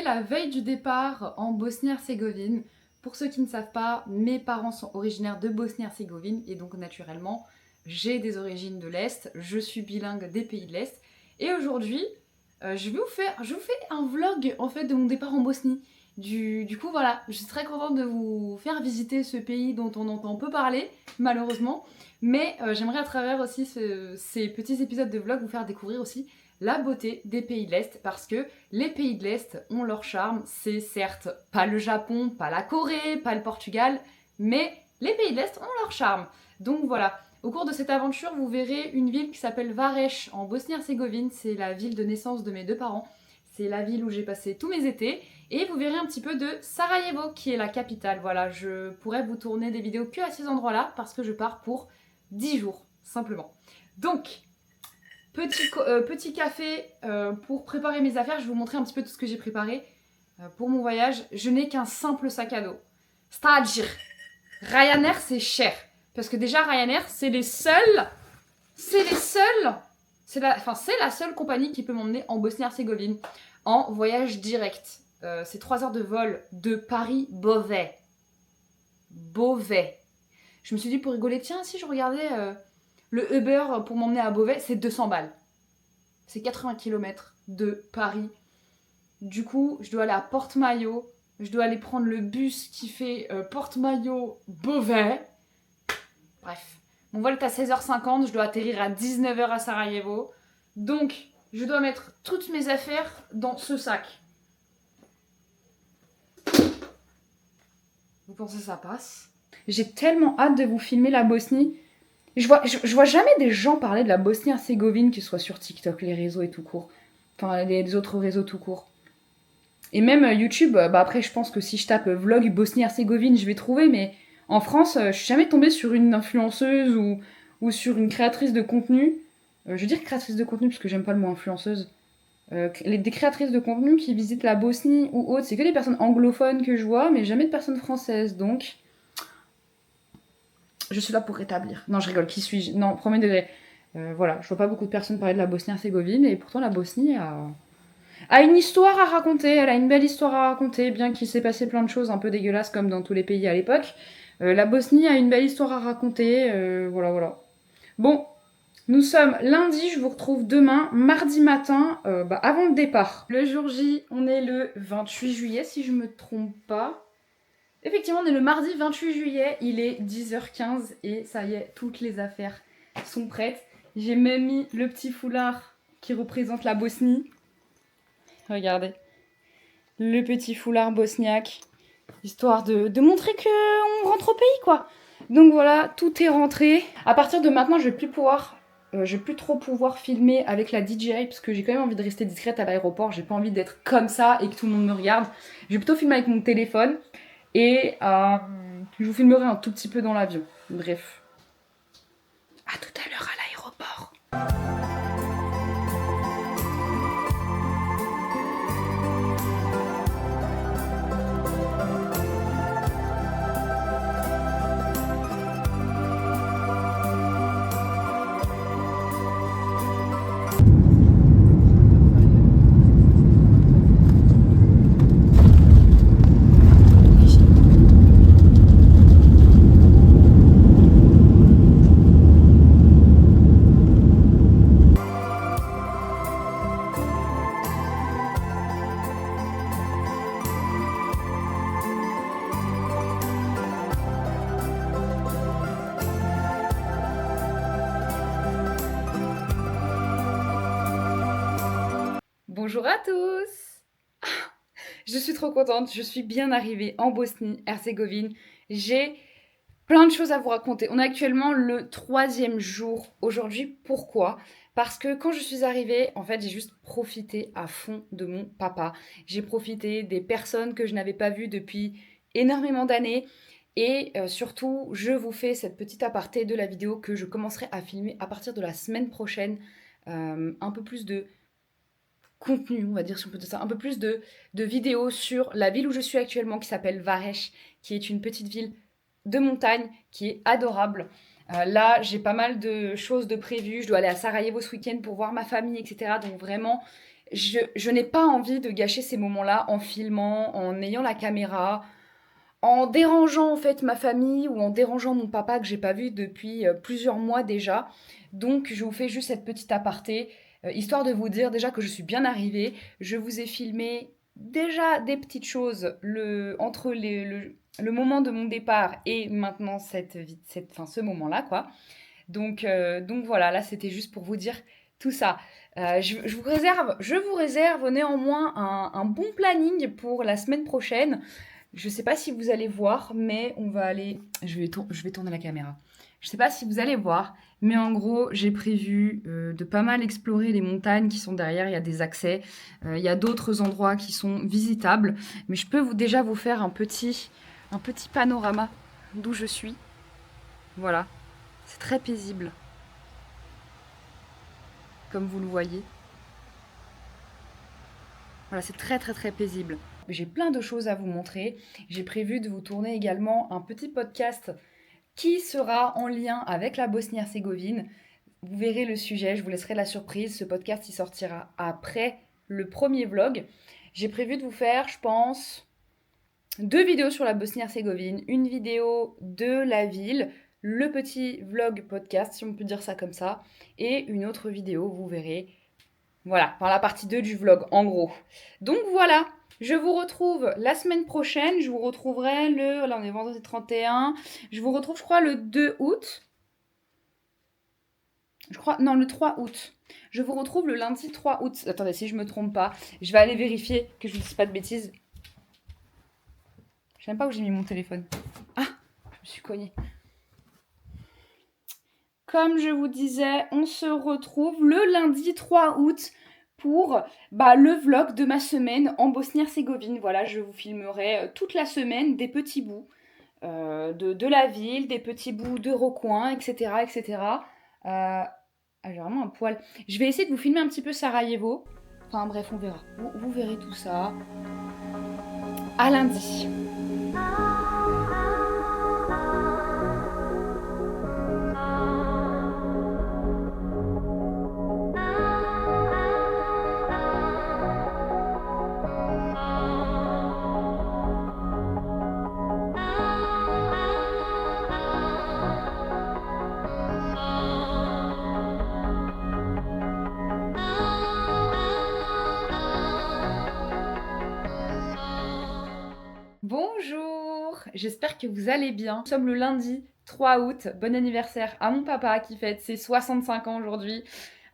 la veille du départ en Bosnie-Herzégovine. Pour ceux qui ne savent pas, mes parents sont originaires de Bosnie-Herzégovine et donc naturellement, j'ai des origines de l'Est. Je suis bilingue des pays de l'Est. Et aujourd'hui, je vous fais un vlog en fait de mon départ en Bosnie. Du coup, voilà, je suis très contente de vous faire visiter ce pays dont on entend peu parler, malheureusement. Mais j'aimerais à travers aussi ces petits épisodes de vlog vous faire découvrir aussi la beauté des pays de l'Est, parce que les pays de l'Est ont leur charme. C'est certes pas le Japon, pas la Corée, pas le Portugal, mais les pays de l'Est ont leur charme. Donc voilà, au cours de cette aventure, vous verrez une ville qui s'appelle Varech en Bosnie-Herzégovine. C'est la ville de naissance de mes deux parents. C'est la ville où j'ai passé tous mes étés. Et vous verrez un petit peu de Sarajevo, qui est la capitale. Voilà, je pourrais vous tourner des vidéos que à ces endroits-là, parce que je pars pour 10 jours, simplement. Donc, petit café pour préparer mes affaires. Je vais vous montrer un petit peu tout ce que j'ai préparé pour mon voyage. Je n'ai qu'un simple sac à dos. C'est-à-dire, Ryanair, c'est cher. Parce que déjà, Ryanair, c'est la seule compagnie qui peut m'emmener en Bosnie-Herzégovine en voyage direct. C'est 3 heures de vol de Paris-Beauvais. Beauvais. Je me suis dit pour rigoler, tiens, si je regardais le Uber pour m'emmener à Beauvais, c'est 200 balles. C'est 80 km de Paris. Du coup, je dois aller à Porte-Maillot. Je dois aller prendre le bus qui fait Porte-Maillot-Beauvais. Bref. Mon vol est à 16h50. Je dois atterrir à 19h à Sarajevo. Donc, je dois mettre toutes mes affaires dans ce sac. Vous pensez que ça passe? J'ai tellement hâte de vous filmer la Bosnie. Je vois jamais des gens parler de la Bosnie-Herzégovine, que ce soit sur TikTok, les réseaux et tout court. Enfin, les autres réseaux tout court. Et même YouTube, après je pense que si je tape vlog Bosnie-Herzégovine, je vais trouver, mais en France, je suis jamais tombée sur une influenceuse ou sur une créatrice de contenu. Je veux dire créatrice de contenu parce que j'aime pas le mot influenceuse. Des créatrices de contenu qui visitent la Bosnie ou autre, c'est que des personnes anglophones que je vois, mais jamais de personnes françaises, donc... Je suis là pour rétablir. Non, je rigole, qui suis-je? Non, premier degré. Voilà, je vois pas beaucoup de personnes parler de la Bosnie-Herzégovine, et pourtant la Bosnie a une histoire à raconter, elle a une belle histoire à raconter, bien qu'il s'est passé plein de choses un peu dégueulasses comme dans tous les pays à l'époque. La Bosnie a une belle histoire à raconter, voilà. Bon, nous sommes lundi, je vous retrouve demain, mardi matin, avant le départ. Le jour J, on est le 28 juillet, si je me trompe pas. Effectivement, on est le mardi 28 juillet, il est 10h15 et ça y est, toutes les affaires sont prêtes. J'ai même mis le petit foulard qui représente la Bosnie. Regardez, le petit foulard bosniaque, histoire de montrer qu'on rentre au pays, quoi. Donc voilà, tout est rentré. À partir de maintenant, je vais plus trop pouvoir filmer avec la DJI parce que j'ai quand même envie de rester discrète à l'aéroport. J'ai pas envie d'être comme ça et que tout le monde me regarde. Je vais plutôt filmer avec mon téléphone. Et je vous filmerai un tout petit peu dans l'avion. Bref. À tout à l'heure à l'aéroport. Bonjour à tous! Je suis trop contente, je suis bien arrivée en Bosnie-Herzégovine. J'ai plein de choses à vous raconter. On est actuellement le 3e jour aujourd'hui. Pourquoi? Parce que quand je suis arrivée, en fait, j'ai juste profité à fond de mon papa. J'ai profité des personnes que je n'avais pas vues depuis énormément d'années. Et surtout, je vous fais cette petite aparté de la vidéo que je commencerai à filmer à partir de la semaine prochaine. Un peu plus de contenu, on va dire si on peut dire ça, un peu plus de vidéos sur la ville où je suis actuellement qui s'appelle Varech, qui est une petite ville de montagne qui est adorable. Là, j'ai pas mal de choses de prévues. Je dois aller à Sarajevo ce week-end pour voir ma famille, etc. Donc vraiment, Je n'ai pas envie de gâcher ces moments-là en filmant, en ayant la caméra, en dérangeant en fait ma famille ou en dérangeant mon papa que j'ai pas vu depuis plusieurs mois déjà. Donc je vous fais juste cette petite aparté, histoire de vous dire déjà que je suis bien arrivée. Je vous ai filmé déjà des petites choses entre le moment de mon départ et maintenant ce moment-là, quoi. Donc voilà, là c'était juste pour vous dire tout ça. Je vous réserve néanmoins un bon planning pour la semaine prochaine. Je sais pas si vous allez voir, mais on va aller. Je vais tourner la caméra. Je sais pas si vous allez voir, mais en gros, j'ai prévu de pas mal explorer les montagnes qui sont derrière. Il y a des accès, il y a d'autres endroits qui sont visitables. Mais je peux déjà vous faire un petit panorama d'où je suis. Voilà, c'est très paisible, comme vous le voyez. Voilà, c'est très très très paisible. J'ai plein de choses à vous montrer. J'ai prévu de vous tourner également un petit podcast qui sera en lien avec la Bosnie-Herzégovine. Vous verrez le sujet, je vous laisserai la surprise. Ce podcast, il sortira après le premier vlog. J'ai prévu de vous faire, je pense, 2 vidéos sur la Bosnie-Herzégovine, une vidéo de la ville, le petit vlog podcast, si on peut dire ça comme ça, et une autre vidéo, vous verrez. Voilà, par la partie 2 du vlog, en gros. Donc voilà, je vous retrouve la semaine prochaine. Je vous retrouverai là on est vendredi 31. Je vous retrouve, je crois, le 2 août. Le 3 août. Je vous retrouve le lundi 3 août. Attendez, si je me trompe pas, je vais aller vérifier que je ne dise pas de bêtises. Je sais même pas où j'ai mis mon téléphone. Ah, je me suis cognée. Comme je vous disais, on se retrouve le lundi 3 août pour le vlog de ma semaine en Bosnie-Herzégovine. Voilà, je vous filmerai toute la semaine des petits bouts de la ville, des petits bouts de recoins, etc. etc. J'ai vraiment un poil. Je vais essayer de vous filmer un petit peu Sarajevo. Enfin bref, on verra. Vous verrez tout ça. À lundi. Bonjour, j'espère que vous allez bien. Nous sommes le lundi 3 août. Bon anniversaire à mon papa qui fête ses 65 ans aujourd'hui.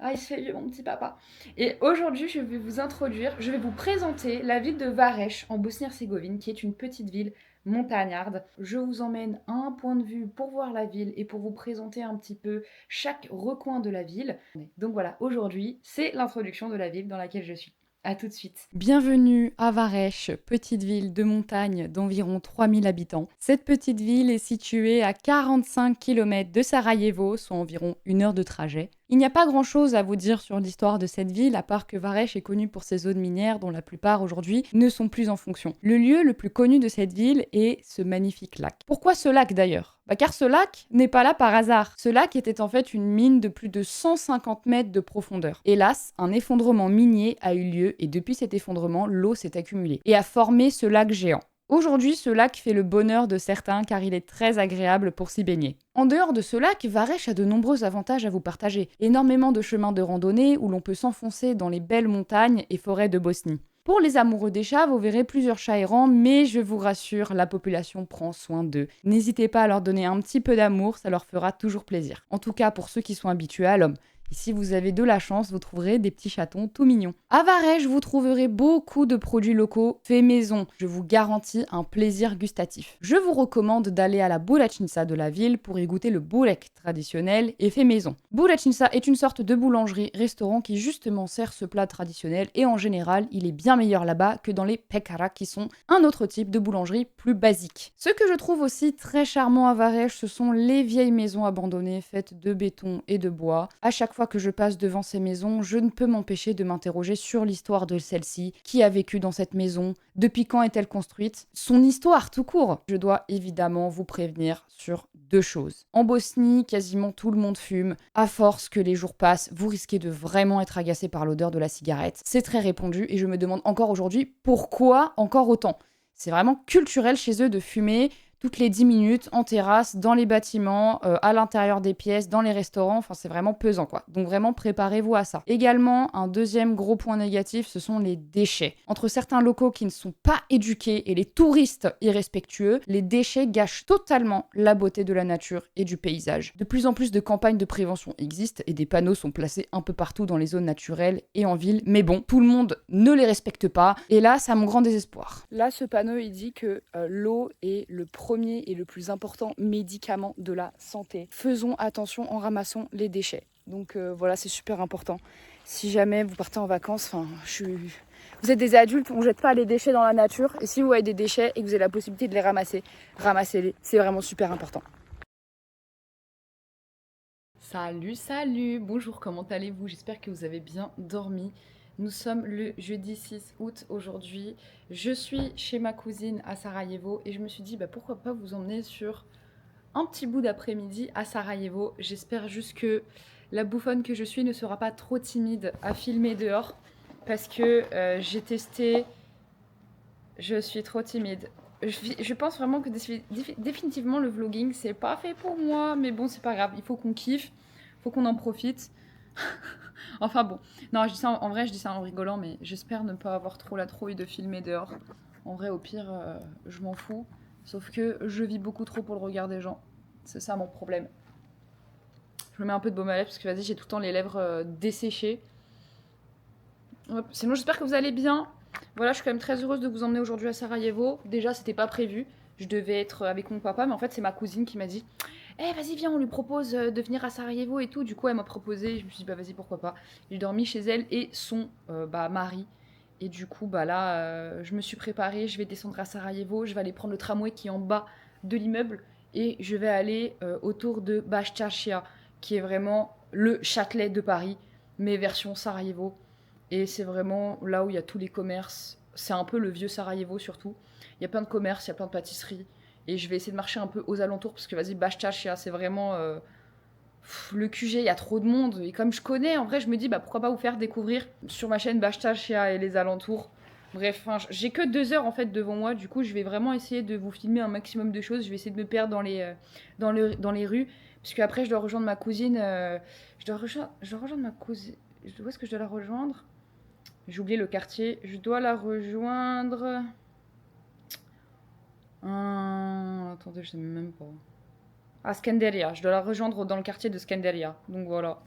Ah, il se fait vieux, mon petit papa. Et aujourd'hui, je vais vous présenter la ville de Varech en Bosnie-Herzégovine, qui est une petite ville montagnarde. Je vous emmène à un point de vue pour voir la ville et pour vous présenter un petit peu chaque recoin de la ville. Donc voilà, aujourd'hui, c'est l'introduction de la ville dans laquelle je suis. A tout de suite. Bienvenue à Varech, petite ville de montagne d'environ 3000 habitants. Cette petite ville est située à 45 km de Sarajevo, soit environ 1 heure de trajet. Il n'y a pas grand-chose à vous dire sur l'histoire de cette ville, à part que Varech est connue pour ses zones minières dont la plupart aujourd'hui ne sont plus en fonction. Le lieu le plus connu de cette ville est ce magnifique lac. Pourquoi ce lac d'ailleurs ? Car ce lac n'est pas là par hasard. Ce lac était en fait une mine de plus de 150 mètres de profondeur. Hélas, un effondrement minier a eu lieu et depuis cet effondrement, l'eau s'est accumulée et a formé ce lac géant. Aujourd'hui, ce lac fait le bonheur de certains car il est très agréable pour s'y baigner. En dehors de ce lac, Varech a de nombreux avantages à vous partager. Énormément de chemins de randonnée où l'on peut s'enfoncer dans les belles montagnes et forêts de Bosnie. Pour les amoureux des chats, vous verrez plusieurs chats errants, mais je vous rassure, la population prend soin d'eux. N'hésitez pas à leur donner un petit peu d'amour, ça leur fera toujours plaisir. En tout cas, pour ceux qui sont habitués à l'homme. Et si vous avez de la chance, vous trouverez des petits chatons tout mignons. À Varech, vous trouverez beaucoup de produits locaux faits maison. Je vous garantis un plaisir gustatif. Je vous recommande d'aller à la buračnica de la ville pour y goûter le burek traditionnel et fait maison. Buračnica est une sorte de boulangerie-restaurant qui justement sert ce plat traditionnel et en général, il est bien meilleur là-bas que dans les pekara qui sont un autre type de boulangerie plus basique. Ce que je trouve aussi très charmant à Varech, ce sont les vieilles maisons abandonnées faites de béton et de bois. À chaque chaque fois que je passe devant ces maisons, je ne peux m'empêcher de m'interroger sur l'histoire de celle-ci, qui a vécu dans cette maison, depuis quand est-elle construite, son histoire tout court. Je dois évidemment vous prévenir sur 2 choses. En Bosnie, quasiment tout le monde fume. À force que les jours passent, vous risquez de vraiment être agacé par l'odeur de la cigarette. C'est très répandu et je me demande encore aujourd'hui pourquoi encore autant. C'est vraiment culturel chez eux de fumer toutes les 10 minutes, en terrasse, dans les bâtiments, à l'intérieur des pièces, dans les restaurants. Enfin, c'est vraiment pesant, quoi. Donc vraiment, préparez-vous à ça. Également, un deuxième gros point négatif, ce sont les déchets. Entre certains locaux qui ne sont pas éduqués et les touristes irrespectueux, les déchets gâchent totalement la beauté de la nature et du paysage. De plus en plus de campagnes de prévention existent et des panneaux sont placés un peu partout dans les zones naturelles et en ville. Mais bon, tout le monde ne les respecte pas. Et là, c'est à mon grand désespoir. Là, ce panneau, il dit que l'eau est le premier et le plus important médicament de la santé. Faisons attention en ramassant les déchets. Donc voilà, c'est super important. Si jamais vous partez en vacances, vous êtes des adultes, on ne jette pas les déchets dans la nature. Et si vous voyez des déchets et que vous avez la possibilité de les ramasser, ramassez-les. C'est vraiment super important. Salut, bonjour, comment allez-vous? J'espère que vous avez bien dormi. Nous sommes le jeudi 6 août aujourd'hui. Je suis chez ma cousine à Sarajevo et je me suis dit pourquoi pas vous emmener sur un petit bout d'après-midi à Sarajevo. J'espère juste que la bouffonne que je suis ne sera pas trop timide à filmer dehors parce que j'ai testé. Je suis trop timide. Je pense vraiment que définitivement le vlogging c'est pas fait pour moi, mais bon, c'est pas grave. Il faut qu'on kiffe, il faut qu'on en profite. Enfin bon, non, je dis ça en vrai, je dis ça en rigolant, mais j'espère ne pas avoir trop la trouille de filmer dehors. En vrai, au pire, je m'en fous. Sauf que je vis beaucoup trop pour le regard des gens. C'est ça mon problème. Je me mets un peu de baume à lèvres parce que vas-y, j'ai tout le temps les lèvres desséchées. Hop. Sinon, j'espère que vous allez bien. Voilà, je suis quand même très heureuse de vous emmener aujourd'hui à Sarajevo. Déjà, c'était pas prévu. Je devais être avec mon papa, mais en fait, c'est ma cousine qui m'a dit vas-y, viens, on lui propose de venir à Sarajevo et tout. Du coup, elle m'a proposé. Je me suis dit, vas-y, pourquoi pas. J'ai dormi chez elle et son mari. Et du coup, là, je me suis préparée. Je vais descendre à Sarajevo. Je vais aller prendre le tramway qui est en bas de l'immeuble. Et je vais aller autour de Bashčašća, qui est vraiment le Châtelet de Paris, mais version Sarajevo. Et c'est vraiment là où il y a tous les commerces. C'est un peu le vieux Sarajevo surtout. Il y a plein de commerces, il y a plein de pâtisseries. Et je vais essayer de marcher un peu aux alentours parce que vas-y, Bashčašća, c'est vraiment le QG, il y a trop de monde. Et comme je connais, en vrai, je me dis pourquoi pas vous faire découvrir sur ma chaîne Bashčašća et les alentours. Bref, j'ai que 2 heures en fait devant moi. Du coup, je vais vraiment essayer de vous filmer un maximum de choses. Je vais essayer de me perdre dans les rues. Parce qu'après, je dois rejoindre ma cousine. Je dois rejoindre ma cousine. Où est-ce que je dois la rejoindre? J'ai oublié le quartier. Je dois la rejoindre. Attendez, je sais même pas. À Skenderia. Je dois la rejoindre dans le quartier de Skenderia. Donc voilà.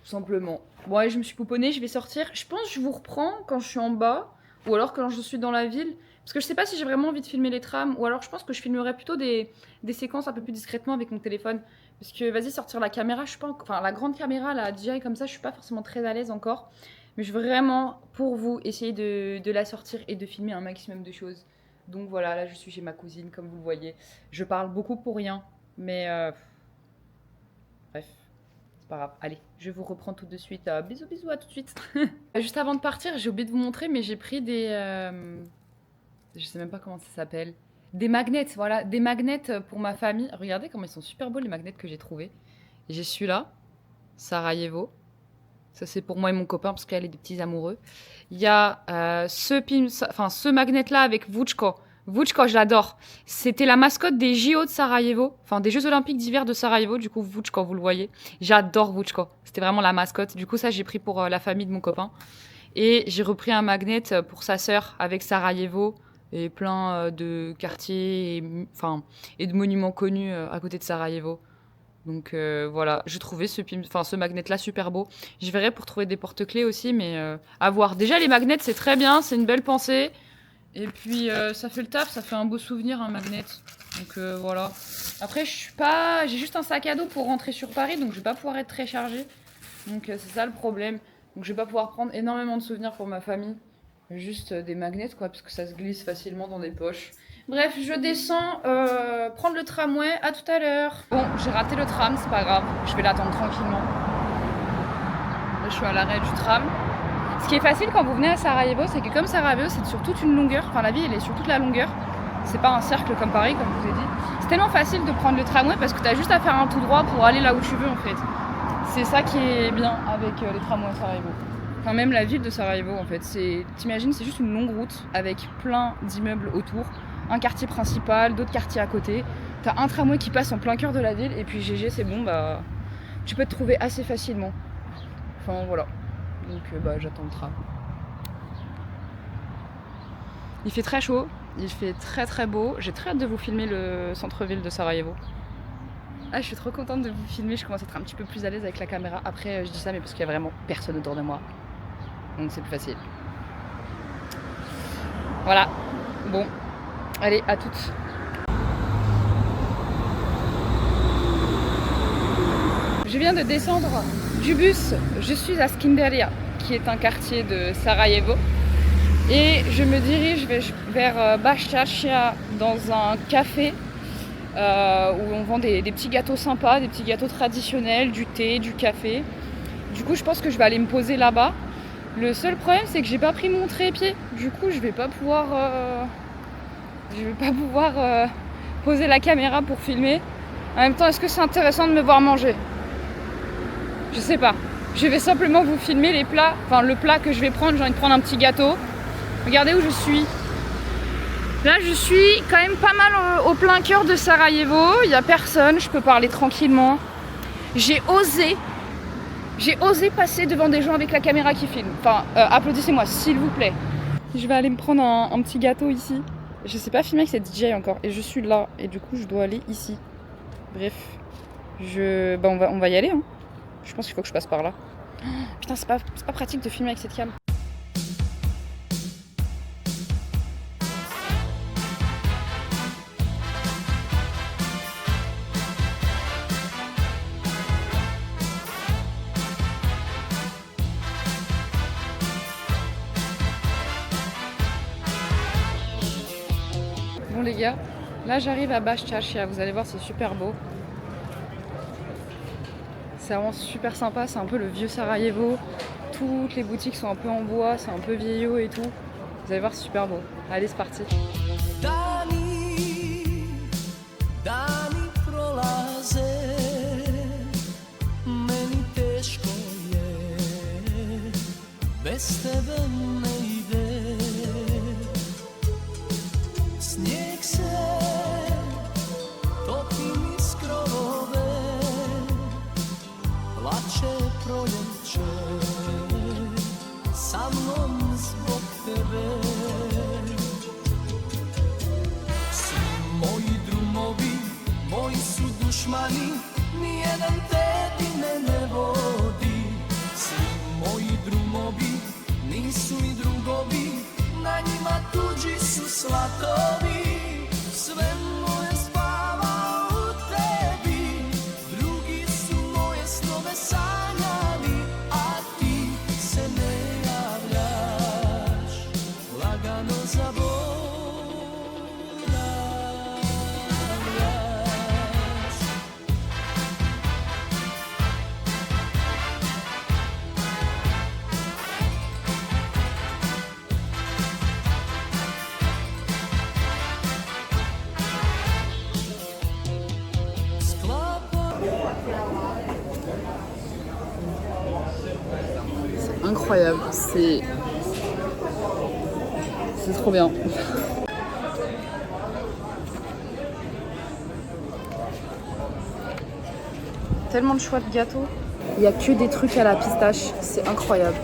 Tout simplement. Bon, allez, je me suis pouponnée. Je vais sortir. Je pense que je vous reprends quand je suis en bas. Ou alors quand je suis dans la ville. Parce que je sais pas si j'ai vraiment envie de filmer les trams. Ou alors je pense que je filmerai plutôt des séquences un peu plus discrètement avec mon téléphone. Parce que vas-y, sortir la caméra. Je suis pas. Enfin, la grande caméra, la DJI comme ça, je suis pas forcément très à l'aise encore. Mais je veux vraiment, pour vous, essayer de la sortir et de filmer un maximum de choses. Donc voilà, là je suis chez ma cousine, comme vous le voyez. Je parle beaucoup pour rien, mais bref, c'est pas grave. Allez, je vous reprends tout de suite. Bisous, bisous, à tout de suite. Juste avant de partir, j'ai oublié de vous montrer, mais j'ai pris des... je sais même pas comment ça s'appelle. Des magnets, voilà, des magnets pour ma famille. Regardez comment ils sont super beaux les magnets que j'ai trouvés. J'ai celui-là, Sarajevo. Ça, c'est pour moi et mon copain, parce qu'elle est des petits amoureux. Il y a ce magnet-là avec Vučko. Vučko, je l'adore. C'était la mascotte des JO de Sarajevo. Enfin, des Jeux Olympiques d'hiver de Sarajevo. Du coup, Vučko, vous le voyez. J'adore Vučko. C'était vraiment la mascotte. Du coup, ça, j'ai pris pour la famille de mon copain. Et j'ai repris un magnet pour sa sœur avec Sarajevo. Et plein de quartiers et de monuments connus à côté de Sarajevo. Donc voilà, je trouvais ce magnet-là super beau. Je verrai pour trouver des porte-clés aussi, mais à voir. Déjà, les magnets, c'est très bien, c'est une belle pensée. Et puis, ça fait le taf, ça fait un beau souvenir, un magnet. Donc voilà. Après, j'ai juste un sac à dos pour rentrer sur Paris, donc je vais pas pouvoir être très chargée. Donc c'est ça le problème. Donc je vais pas pouvoir prendre énormément de souvenirs pour ma famille. Juste des magnets, quoi, parce que ça se glisse facilement dans des poches. Bref, je descends prendre le tramway. À tout à l'heure. Bon, j'ai raté le tram, c'est pas grave. Je vais l'attendre tranquillement. je suis à l'arrêt du tram. Ce qui est facile quand vous venez à Sarajevo, c'est que comme Sarajevo c'est sur toute une longueur, enfin la ville elle est sur toute la longueur, c'est pas un cercle comme Paris comme je vous ai dit. C'est tellement facile de prendre le tramway parce que t'as juste à faire un tout droit pour aller là où tu veux en fait. C'est ça qui est bien avec les tramways à Sarajevo. Enfin même la ville de Sarajevo en fait, t'imagines c'est juste une longue route avec plein d'immeubles autour, un quartier principal, d'autres quartiers à côté. T'as un tramway qui passe en plein cœur de la ville et puis GG c'est bon, bah tu peux te trouver assez facilement. Enfin voilà, donc j'attends le tram. Il fait très chaud, il fait très très beau, j'ai très hâte de vous filmer le centre-ville de Sarajevo. Ah je suis trop contente de vous filmer, je commence à être un petit peu plus à l'aise avec la caméra. Après je dis ça mais parce qu'il y a vraiment personne autour de moi, donc c'est plus facile. Voilà, bon, allez à toutes. Je viens de descendre du bus, je suis à Skinderia, qui est un quartier de Sarajevo. Et je me dirige vers Baščašća dans un café où on vend des petits gâteaux sympas, des petits gâteaux traditionnels, du thé, du café. Du coup je pense que je vais aller me poser là-bas. Le seul problème c'est que j'ai pas pris mon trépied. Du coup je vais pas pouvoir poser la caméra pour filmer. En même temps est-ce que c'est intéressant de me voir manger ? Je sais pas. Je vais simplement vous filmer les plats, enfin le plat que je vais prendre. J'ai envie de prendre un petit gâteau. Regardez où je suis. Là je suis quand même pas mal au plein cœur de Sarajevo. Il n'y a personne, je peux parler tranquillement. J'ai osé passer devant des gens avec la caméra qui filment. Enfin applaudissez-moi s'il vous plaît. Je vais aller me prendre un petit gâteau ici. Je sais pas filmer avec cette DJI encore. Et je suis là et du coup je dois aller ici. Bref. On va y aller hein. Je pense qu'il faut que je passe par là. Oh, putain, c'est pas pratique de filmer avec cette cam. Bon les gars, là j'arrive à Baščašća, vous allez voir c'est super beau. C'est vraiment super sympa, c'est un peu le vieux Sarajevo. Toutes les boutiques sont un peu en bois, c'est un peu vieillot et tout. Vous allez voir, c'est super beau. Allez, c'est parti. Dušmani, nijedan jedine ne vodi. Svi moji drumovi nisu i drugovi, na njima tuđi su svatovi. Sve moje spava u tebi, drugi su moje snove sanjali, a ti se ne javljaš, lagano zaboravljaš. Incroyable, c'est trop bien. Tellement de choix de gâteaux. Il n'y a que des trucs à la pistache, c'est incroyable.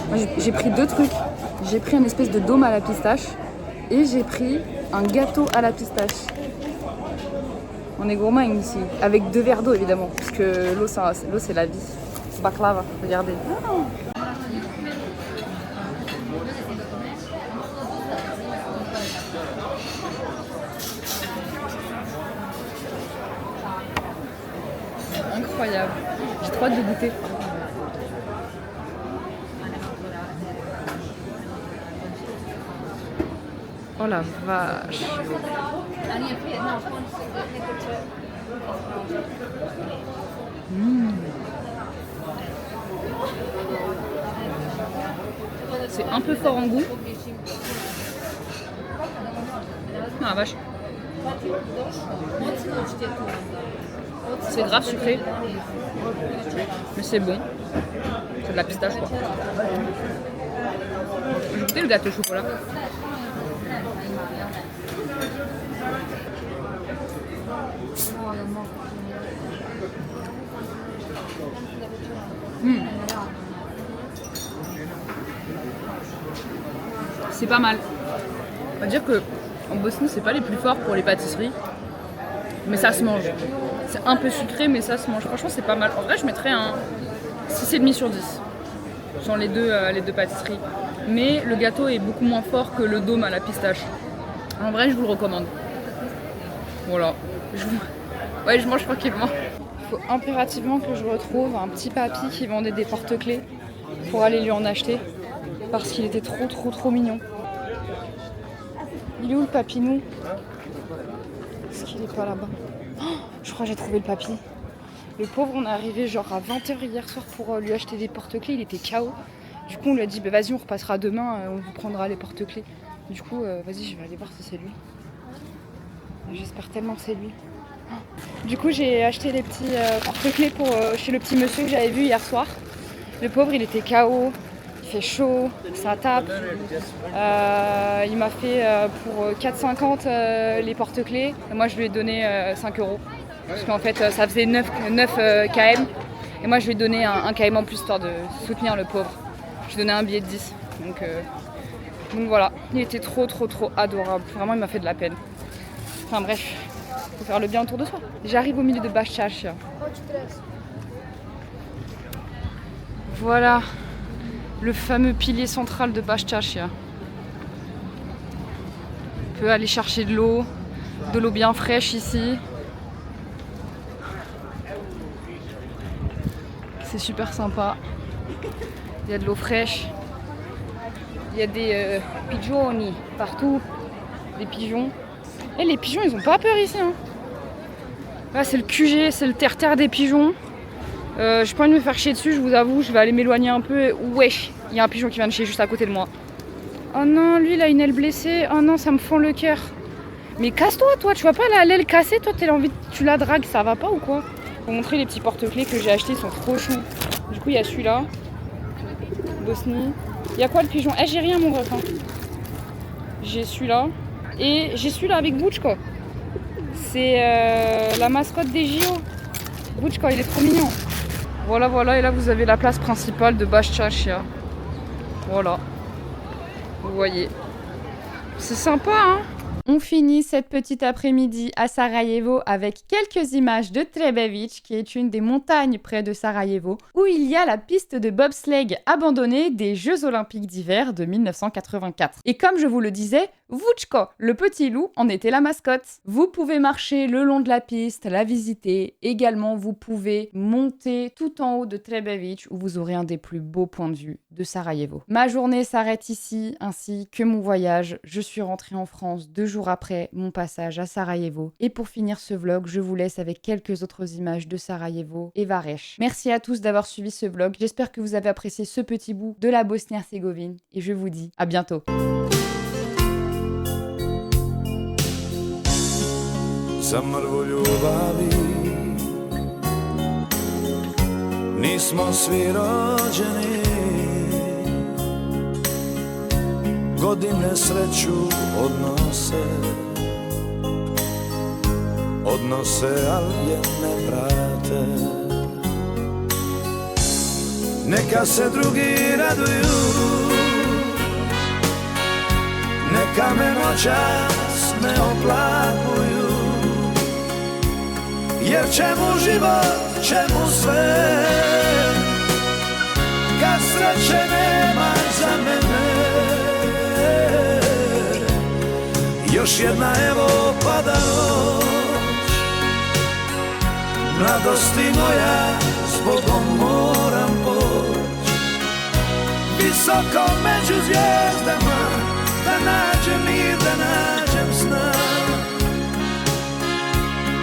Moi j'ai pris deux trucs. J'ai pris une espèce de dôme à la pistache et j'ai pris un gâteau à la pistache. On est gourmand ici, avec 2 verres d'eau évidemment, parce que l'eau c'est la vie. Baklava, regardez. Incroyable, j'ai trop hâte de goûter. Oh la vache. C'est un peu fort en goût. Ah la vache. C'est grave sucré. Mais c'est bon. C'est de la pistache quoi. J'ai goûté le gâteau au chocolat. C'est pas mal. On va dire que en Bosnie c'est pas les plus forts pour les pâtisseries, mais ça se mange. C'est un peu sucré mais ça se mange. Franchement c'est pas mal. En vrai je mettrais un 6,5 sur 10 sur les deux pâtisseries. Mais le gâteau est beaucoup moins fort que le dôme à la pistache. En vrai je vous le recommande. Voilà. Ouais je mange tranquillement. Il faut impérativement que je retrouve un petit papy qui vendait des porte-clés pour aller lui en acheter. Parce qu'il était trop mignon. Il est où le papinou? Est-ce qu'il est pas là-bas? Oh, je crois que j'ai trouvé le papy. Le pauvre, on est arrivé genre à 20h hier soir pour lui acheter des porte-clés. Il était KO. Du coup, on lui a dit bah, vas-y, on repassera demain, on vous prendra les porte-clés. Du coup, vas-y, je vais aller voir si c'est lui. J'espère tellement que c'est lui. Du coup, j'ai acheté les petits porte-clés chez le petit monsieur que j'avais vu hier soir. Le pauvre, il était KO. Il fait chaud, ça tape. Il m'a fait pour 4,50 les porte-clés. Moi je lui ai donné 5 €. Parce qu'en fait ça faisait 9 km. Et moi je lui ai donné un km en plus histoire de soutenir le pauvre. Je lui ai donné un billet de 10. Donc voilà, il était trop adorable. Vraiment il m'a fait de la peine. Enfin bref, il faut faire le bien autour de soi. J'arrive au milieu de Baščaš. Voilà. Le fameux pilier central de Baščaš. On peut aller chercher de l'eau bien fraîche ici. C'est super sympa. Il y a de l'eau fraîche. Il y a des pigeoni partout. Des pigeons. Et les pigeons, ils ont pas peur ici. Hein. Là, c'est le QG, c'est le terre-terre des pigeons. J'ai pas envie de me faire chier dessus, je vous avoue, je vais aller m'éloigner un peu. Wesh, il y a un pigeon qui vient de chier juste à côté de moi. Oh non, lui il a une aile blessée. Oh non, ça me fend le cœur. Mais casse-toi, toi, tu vois pas l'aile cassée, toi tu la dragues, ça va pas ou quoi? Pour vous montrer les petits porte-clés que j'ai achetés, ils sont trop choux. Du coup, il y a celui-là, Bosnie. Il y a quoi le pigeon? Eh, j'ai rien mon ref. Hein. J'ai celui-là. Et j'ai celui-là avec Vučko. C'est la mascotte des JO. Vučko, il est trop mignon. Voilà, et là vous avez la place principale de Baščaš. Voilà. Vous voyez. C'est sympa, hein? On finit cette petite après-midi à Sarajevo avec quelques images de Trebević, qui est une des montagnes près de Sarajevo, où il y a la piste de bobsleigh abandonnée des Jeux Olympiques d'hiver de 1984. Et comme je vous le disais, Vučko, le petit loup, en était la mascotte. Vous pouvez marcher le long de la piste, la visiter. Également, vous pouvez monter tout en haut de Trebević, où vous aurez un des plus beaux points de vue de Sarajevo. Ma journée s'arrête ici, ainsi que mon voyage. Je suis rentrée en France 2 jours après mon passage à Sarajevo. Et pour finir ce vlog, je vous laisse avec quelques autres images de Sarajevo et Vareš. Merci à tous d'avoir suivi ce vlog. J'espère que vous avez apprécié ce petit bout de la Bosnie-Herzégovine. Et je vous dis à bientôt. Za mrvu ljubavi nismo svi rođeni, godine sreću odnose, ali je ne vrate. Neka se drugi raduju, neka me noćas ne oplakuju, jer čemu život, čemu sve, kad sreće nema za mene. Još jedna evo pada noć, mladosti moja, zbogom moram poć. Visoko među zvijezdama, da nađem mir, da nađem sna,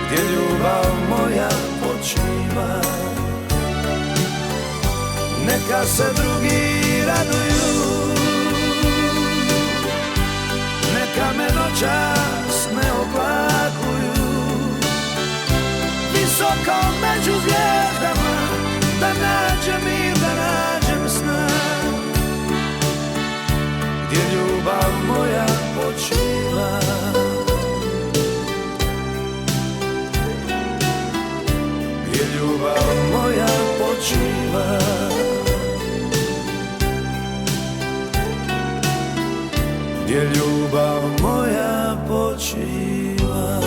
gdje ljubav moja počiva. Neka se drugi raduju, neka me noćas ne oplakuju. Visoko među zvijezdama, da nađem mir, da nađem sna, gdje ljubav moja počiva. Gdje ljubav moja počiva. Gdje ljubav moja počiva.